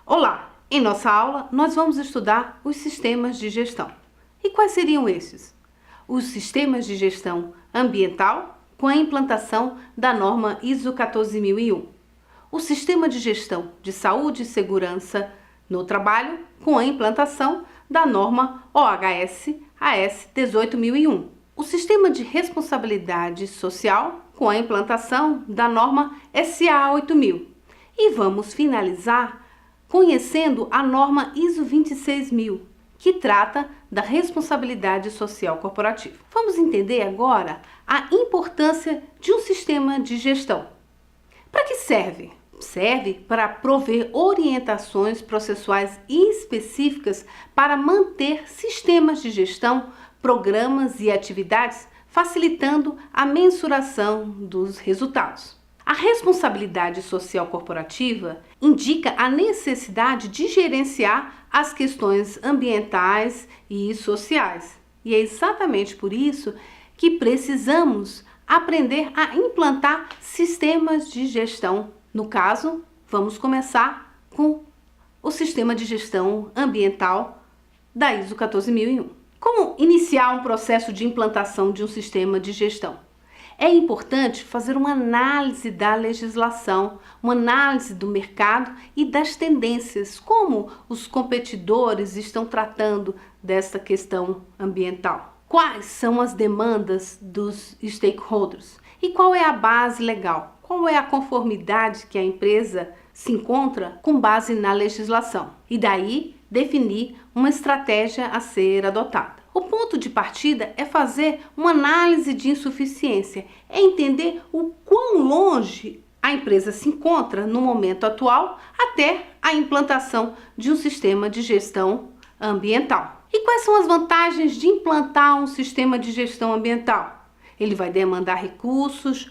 Olá! Em nossa aula, nós vamos estudar os sistemas de gestão. E quais seriam esses? Os sistemas de gestão ambiental com a implantação da norma ISO 14001. O sistema de gestão de saúde e segurança no trabalho com a implantação da norma OHS-AS 18001. O sistema de responsabilidade social com a implantação da norma SA 8000. E vamos finalizar conhecendo a norma ISO 26000, que trata da responsabilidade social corporativa. Vamos entender agora a importância de um sistema de gestão. Para que serve? Serve para prover orientações processuais específicas para manter sistemas de gestão, programas e atividades, facilitando a mensuração dos resultados. A responsabilidade social corporativa indica a necessidade de gerenciar as questões ambientais e sociais. E é exatamente por isso que precisamos aprender a implantar sistemas de gestão. No caso, vamos começar com o sistema de gestão ambiental da ISO 14001. Como iniciar um processo de implantação de um sistema de gestão? É importante fazer uma análise da legislação, uma análise do mercado e das tendências, como os competidores estão tratando dessa questão ambiental. Quais são as demandas dos stakeholders? E qual é a base legal? Qual é a conformidade que a empresa se encontra com base na legislação? E daí definir uma estratégia a ser adotada. O ponto de partida é fazer uma análise de insuficiência, é entender o quão longe a empresa se encontra no momento atual até a implantação de um sistema de gestão ambiental. E quais são as vantagens de implantar um sistema de gestão ambiental? Ele vai demandar recursos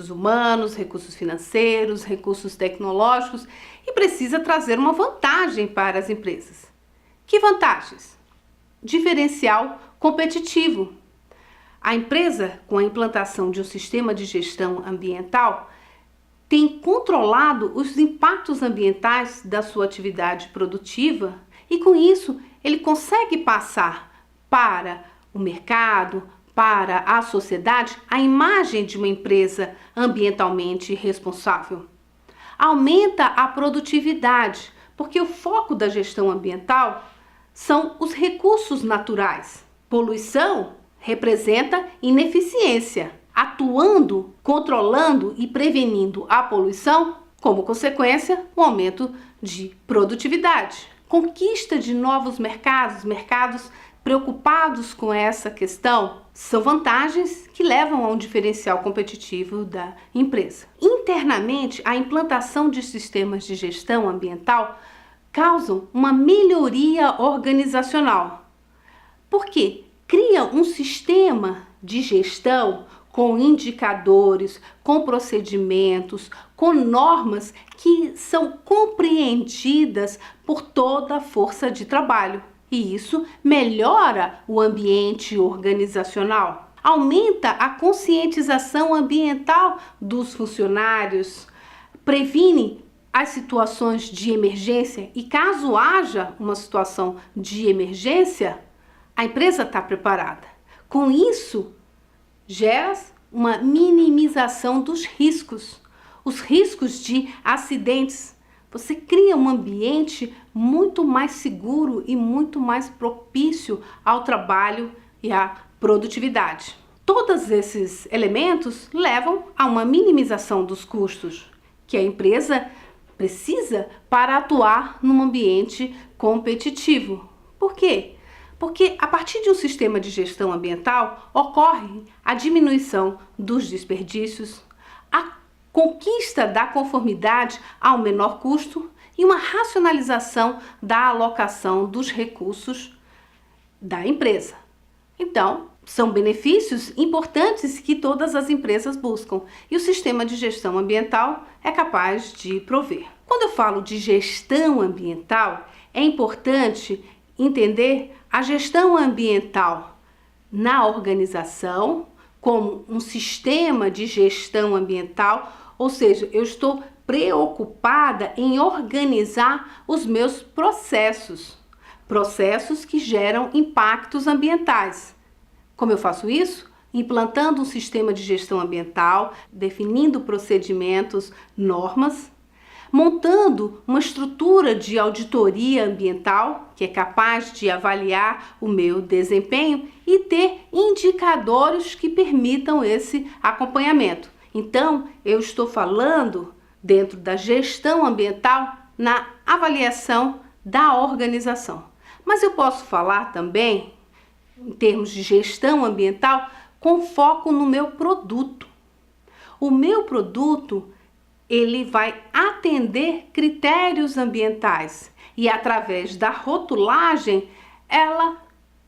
humanos, recursos financeiros, recursos tecnológicos e precisa trazer uma vantagem para as empresas. Que vantagens? Diferencial competitivo. A empresa, com a implantação de um sistema de gestão ambiental, tem controlado os impactos ambientais da sua atividade produtiva e, com isso, ele consegue passar para o mercado, para a sociedade, a imagem de uma empresa ambientalmente responsável. Aumenta a produtividade, porque o foco da gestão ambiental são os recursos naturais. Poluição representa ineficiência. Atuando, controlando e prevenindo a poluição, como consequência, o aumento de produtividade. Conquista de novos mercados preocupados com essa questão, são vantagens que levam a um diferencial competitivo da empresa. Internamente, a implantação de sistemas de gestão ambiental causam uma melhoria organizacional. Por quê? Cria um sistema de gestão com indicadores, com procedimentos, com normas que são compreendidas por toda a força de trabalho. E isso melhora o ambiente organizacional, aumenta a conscientização ambiental dos funcionários, previne as situações de emergência e caso haja uma situação de emergência, a empresa está preparada. Com isso, gera uma minimização dos riscos, os riscos de acidentes. Você cria um ambiente muito mais seguro e muito mais propício ao trabalho e à produtividade. Todos esses elementos levam a uma minimização dos custos que a empresa precisa para atuar num ambiente competitivo. Por quê? Porque a partir de um sistema de gestão ambiental ocorre a diminuição dos desperdícios, a conquista da conformidade ao menor custo e uma racionalização da alocação dos recursos da empresa. Então, são benefícios importantes que todas as empresas buscam e o sistema de gestão ambiental é capaz de prover. Quando eu falo de gestão ambiental, é importante entender a gestão ambiental na organização, como um sistema de gestão ambiental, ou seja, eu estou preocupada em organizar os meus processos que geram impactos ambientais. Como eu faço isso? Implantando um sistema de gestão ambiental, definindo procedimentos, normas, montando uma estrutura de auditoria ambiental que é capaz de avaliar o meu desempenho e ter indicadores que permitam esse acompanhamento. Então, eu estou falando dentro da gestão ambiental na avaliação da organização. Mas eu posso falar também, em termos de gestão ambiental, com foco no meu produto. O meu produto, ele vai atender critérios ambientais e através da rotulagem, ela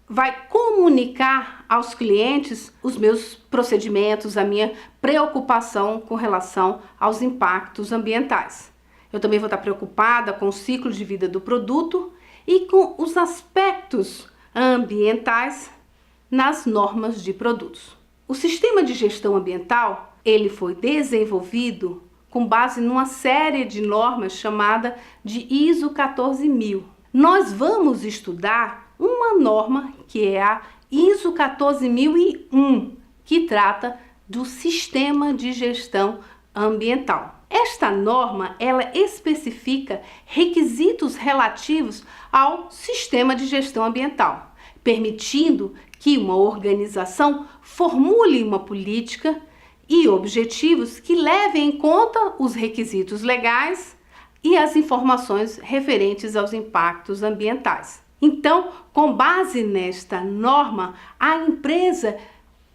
vai comunicar aos clientes os meus procedimentos, a minha preocupação com relação aos impactos ambientais. Eu também vou estar preocupada com o ciclo de vida do produto e com os aspectos ambientais nas normas de produtos. O sistema de gestão ambiental, ele foi desenvolvido com base numa série de normas chamada de ISO 14000. Nós vamos estudar uma norma que é a ISO 14001, que trata do sistema de gestão ambiental. Esta norma, ela especifica requisitos relativos ao sistema de gestão ambiental, permitindo que uma organização formule uma política e objetivos que levem em conta os requisitos legais e as informações referentes aos impactos ambientais. Então, com base nesta norma, a empresa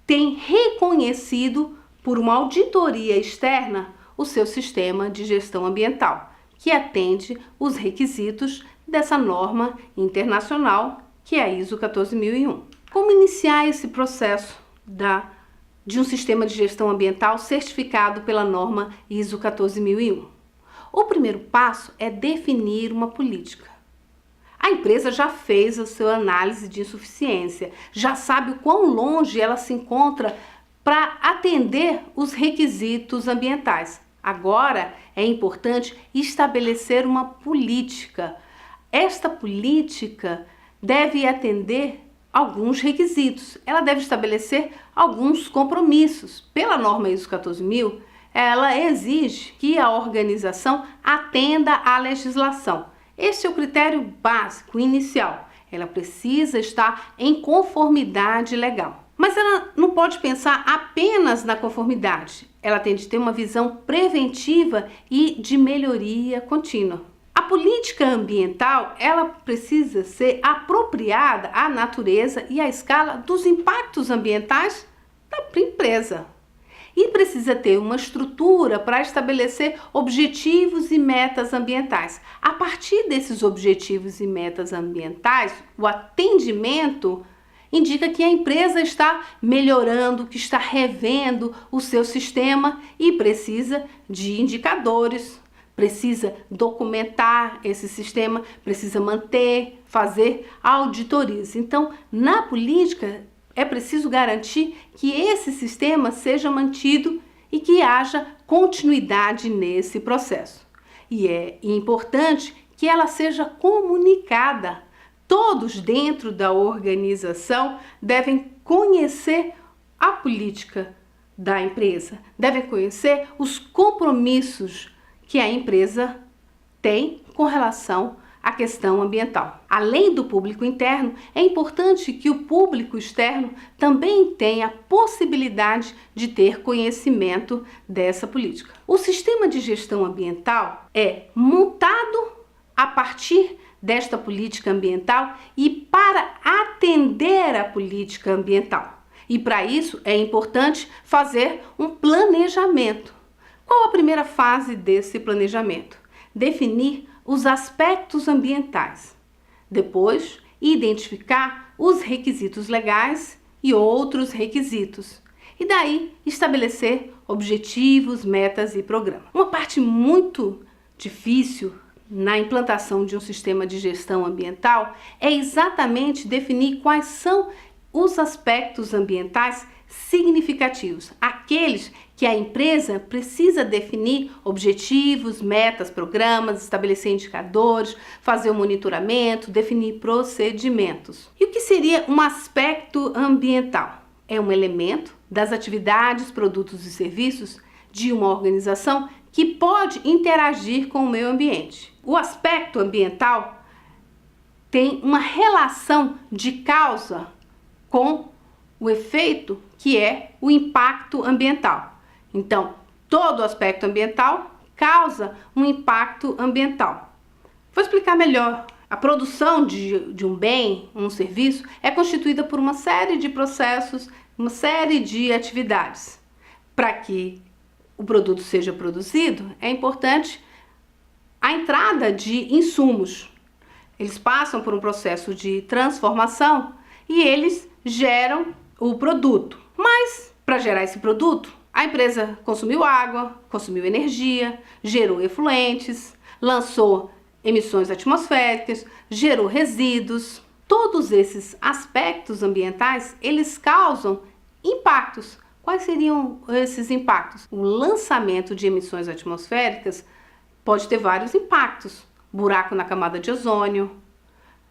tem reconhecido por uma auditoria externa o seu sistema de gestão ambiental, que atende os requisitos dessa norma internacional, que é a ISO 14001. Como iniciar esse processo de um sistema de gestão ambiental certificado pela norma ISO 14001? O primeiro passo é definir uma política. A empresa já fez a sua análise de insuficiência, já sabe o quão longe ela se encontra para atender os requisitos ambientais. Agora é importante estabelecer uma política. Esta política deve atender alguns requisitos. Ela deve estabelecer alguns compromissos. Pela norma ISO 14000, ela exige que a organização atenda à legislação. Esse é o critério básico, inicial. Ela precisa estar em conformidade legal. Mas ela não pode pensar apenas na conformidade. Ela tem de ter uma visão preventiva e de melhoria contínua. A política ambiental, ela precisa ser apropriada à natureza e à escala dos impactos ambientais da empresa. E precisa ter uma estrutura para estabelecer objetivos e metas ambientais. A partir desses objetivos e metas ambientais, o atendimento indica que a empresa está melhorando, que está revendo o seu sistema e precisa de indicadores, precisa documentar esse sistema, precisa manter, fazer auditorias. Então, na política, é preciso garantir que esse sistema seja mantido e que haja continuidade nesse processo. E é importante que ela seja comunicada. Todos dentro da organização devem conhecer a política da empresa, devem conhecer os compromissos que a empresa tem com relação à questão ambiental. Além do público interno, é importante que o público externo também tenha a possibilidade de ter conhecimento dessa política. O sistema de gestão ambiental é montado a partir desta política ambiental e para atender a política ambiental. E para isso é importante fazer um planejamento. Qual a primeira fase desse planejamento? Definir os aspectos ambientais. Depois, identificar os requisitos legais e outros requisitos. E daí, estabelecer objetivos, metas e programas. Uma parte muito difícil na implantação de um sistema de gestão ambiental é exatamente definir quais são os aspectos ambientais significativos, aqueles que a empresa precisa definir objetivos, metas, programas, estabelecer indicadores, fazer o monitoramento, definir procedimentos. E o que seria um aspecto ambiental? É um elemento das atividades, produtos e serviços de uma organização que pode interagir com o meio ambiente. O aspecto ambiental tem uma relação de causa com o efeito, que é o impacto ambiental. Então, todo aspecto ambiental causa um impacto ambiental. Vou explicar melhor. A produção de um bem, um serviço, é constituída por uma série de processos, uma série de atividades. Para que o produto seja produzido, é importante a entrada de insumos. Eles passam por um processo de transformação e eles geram o produto. Mas, para gerar esse produto, a empresa consumiu água, consumiu energia, gerou efluentes, lançou emissões atmosféricas, gerou resíduos. Todos esses aspectos ambientais, eles causam impactos. Quais seriam esses impactos? O lançamento de emissões atmosféricas pode ter vários impactos. Buraco na camada de ozônio,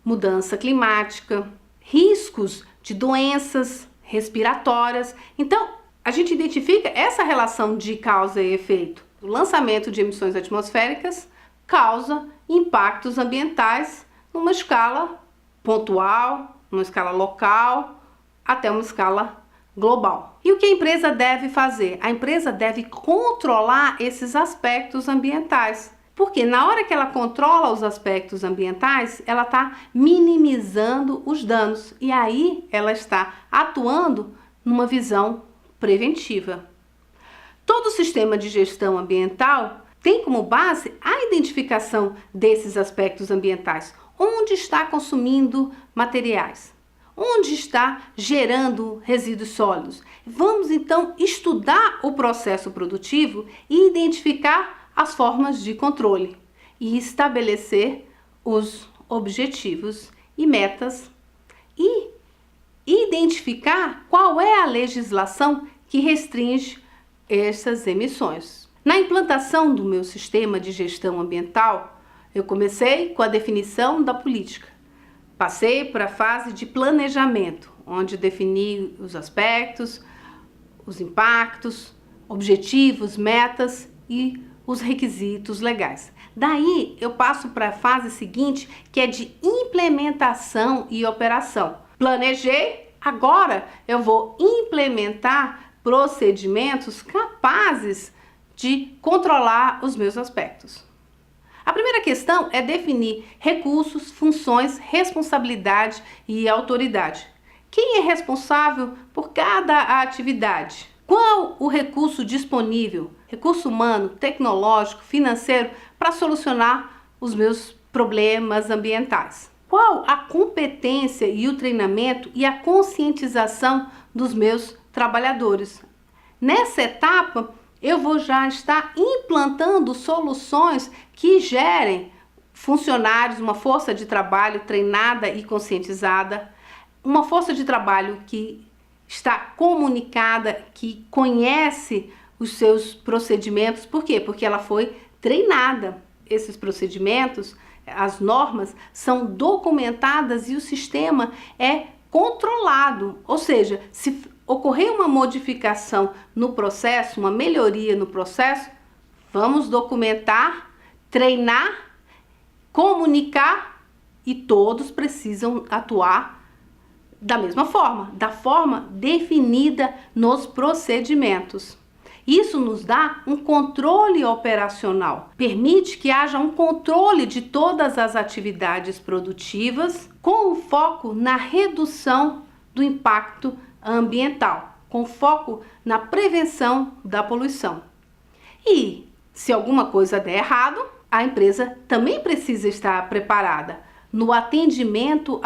mudança climática, riscos de doenças respiratórias. Então, a gente identifica essa relação de causa e efeito. O lançamento de emissões atmosféricas causa impactos ambientais numa escala pontual, numa escala local, até uma escala global. E o que a empresa deve fazer? A empresa deve controlar esses aspectos ambientais. Porque na hora que ela controla os aspectos ambientais, ela está minimizando os danos. E aí ela está atuando numa visão preventiva. Todo sistema de gestão ambiental tem como base a identificação desses aspectos ambientais. Onde está consumindo materiais? Onde está gerando resíduos sólidos? Vamos então estudar o processo produtivo e identificar as formas de controle e estabelecer os objetivos e metas e identificar qual é a legislação que restringe essas emissões. Na implantação do meu sistema de gestão ambiental, eu comecei com a definição da política. Passei para a fase de planejamento, onde defini os aspectos, os impactos, objetivos, metas e os requisitos legais. Daí eu passo para a fase seguinte, que é de implementação e operação. Planejei, agora eu vou implementar procedimentos capazes de controlar os meus aspectos. A primeira questão é definir recursos, funções, responsabilidade e autoridade. Quem é responsável por cada atividade? Qual o recurso disponível, recurso humano, tecnológico, financeiro, para solucionar os meus problemas ambientais? Qual a competência e o treinamento e a conscientização dos meus trabalhadores? Nessa etapa, eu vou já estar implantando soluções que gerem funcionários, uma força de trabalho treinada e conscientizada, uma força de trabalho que está comunicada, que conhece os seus procedimentos. Por quê? Porque ela foi treinada. Esses procedimentos, as normas, são documentadas e o sistema é controlado. Ou seja, se ocorrer uma modificação no processo, uma melhoria no processo, vamos documentar, treinar, comunicar e todos precisam atuar da mesma forma, da forma definida nos procedimentos. Isso nos dá um controle operacional, permite que haja um controle de todas as atividades produtivas com o foco na redução do impacto ambiental, com foco na prevenção da poluição. E se alguma coisa der errado, a empresa também precisa estar preparada no atendimento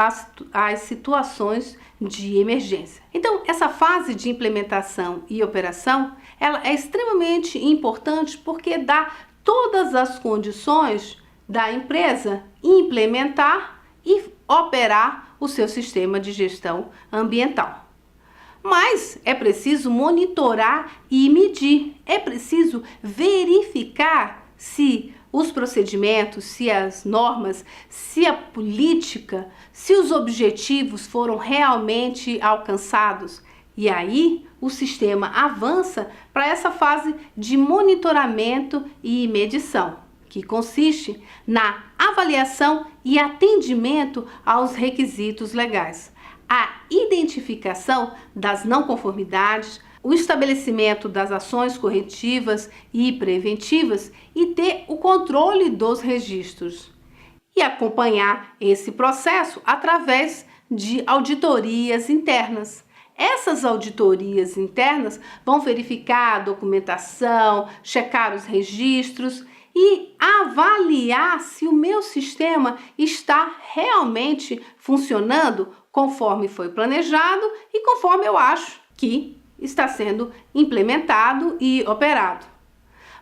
às situações de emergência. Então, essa fase de implementação e operação, ela é extremamente importante porque dá todas as condições da empresa implementar e operar o seu sistema de gestão ambiental. Mas é preciso monitorar e medir, é preciso verificar se os procedimentos, se as normas, se a política, se os objetivos foram realmente alcançados. E aí o sistema avança para essa fase de monitoramento e medição, que consiste na avaliação e atendimento aos requisitos legais, a identificação das não conformidades, o estabelecimento das ações corretivas e preventivas e ter o controle dos registros. E acompanhar esse processo através de auditorias internas. Essas auditorias internas vão verificar a documentação, checar os registros e avaliar se o meu sistema está realmente funcionando conforme foi planejado e conforme eu acho que está sendo implementado e operado.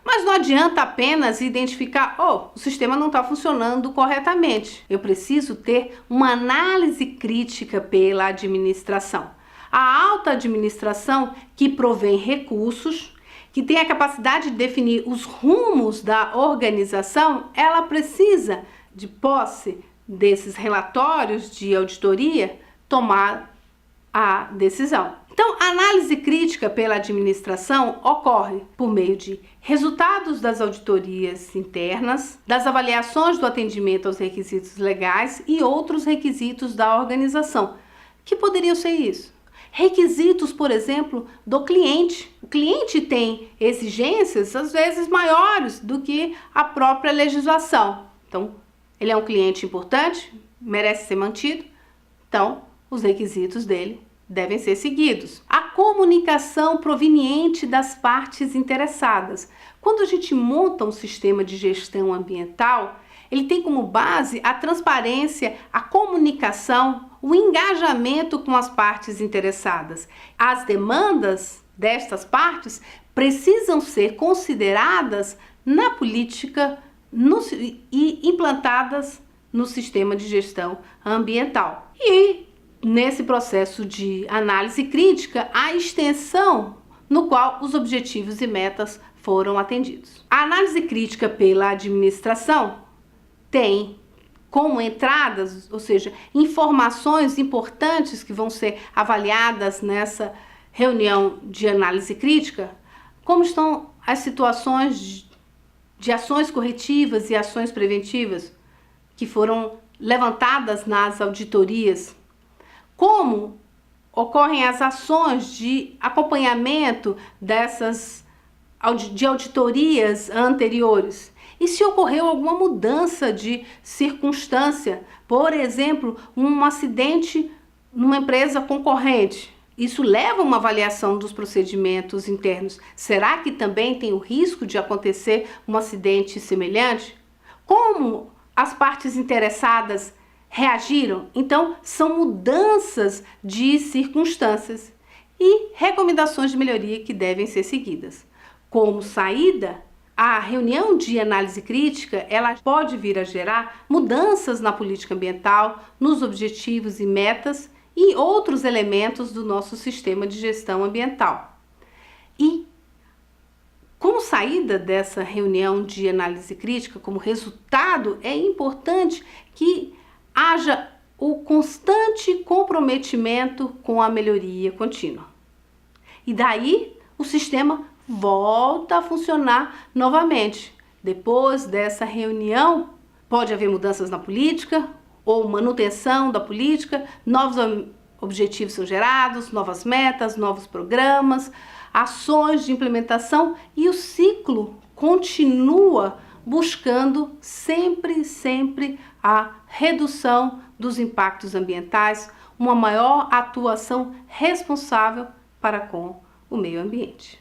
Mas não adianta apenas identificar, o sistema não está funcionando corretamente. Eu preciso ter uma análise crítica pela administração. A alta administração que provém recursos, que tem a capacidade de definir os rumos da organização, ela precisa, de posse desses relatórios de auditoria, tomar a decisão. Então, a análise crítica pela administração ocorre por meio de resultados das auditorias internas, das avaliações do atendimento aos requisitos legais e outros requisitos da organização. Que poderiam ser isso? Requisitos, por exemplo, do cliente. O cliente tem exigências, às vezes, maiores do que a própria legislação. Então, ele é um cliente importante, merece ser mantido, então os requisitos dele devem ser seguidos. A comunicação proveniente das partes interessadas. Quando a gente monta um sistema de gestão ambiental, ele tem como base a transparência, a comunicação, o engajamento com as partes interessadas. As demandas destas partes precisam ser consideradas na política e implantadas no sistema de gestão ambiental. E nesse processo de análise crítica, a extensão no qual os objetivos e metas foram atendidos. A análise crítica pela administração tem como entradas, ou seja, informações importantes que vão ser avaliadas nessa reunião de análise crítica, como estão as situações de ações corretivas e ações preventivas que foram levantadas nas auditorias, como ocorrem as ações de acompanhamento de auditorias anteriores. E se ocorreu alguma mudança de circunstância, por exemplo, um acidente numa empresa concorrente, isso leva a uma avaliação dos procedimentos internos. Será que também tem o risco de acontecer um acidente semelhante? Como as partes interessadas reagiram? Então, são mudanças de circunstâncias e recomendações de melhoria que devem ser seguidas. Como saída, a reunião de análise crítica, ela pode vir a gerar mudanças na política ambiental, nos objetivos e metas e outros elementos do nosso sistema de gestão ambiental. E como saída dessa reunião de análise crítica, como resultado, é importante que haja o constante comprometimento com a melhoria contínua. E daí o sistema volta a funcionar novamente. Depois dessa reunião, pode haver mudanças na política ou manutenção da política, novos objetivos são gerados, novas metas, novos programas, ações de implementação e o ciclo continua buscando sempre a redução dos impactos ambientais, uma maior atuação responsável para com o meio ambiente.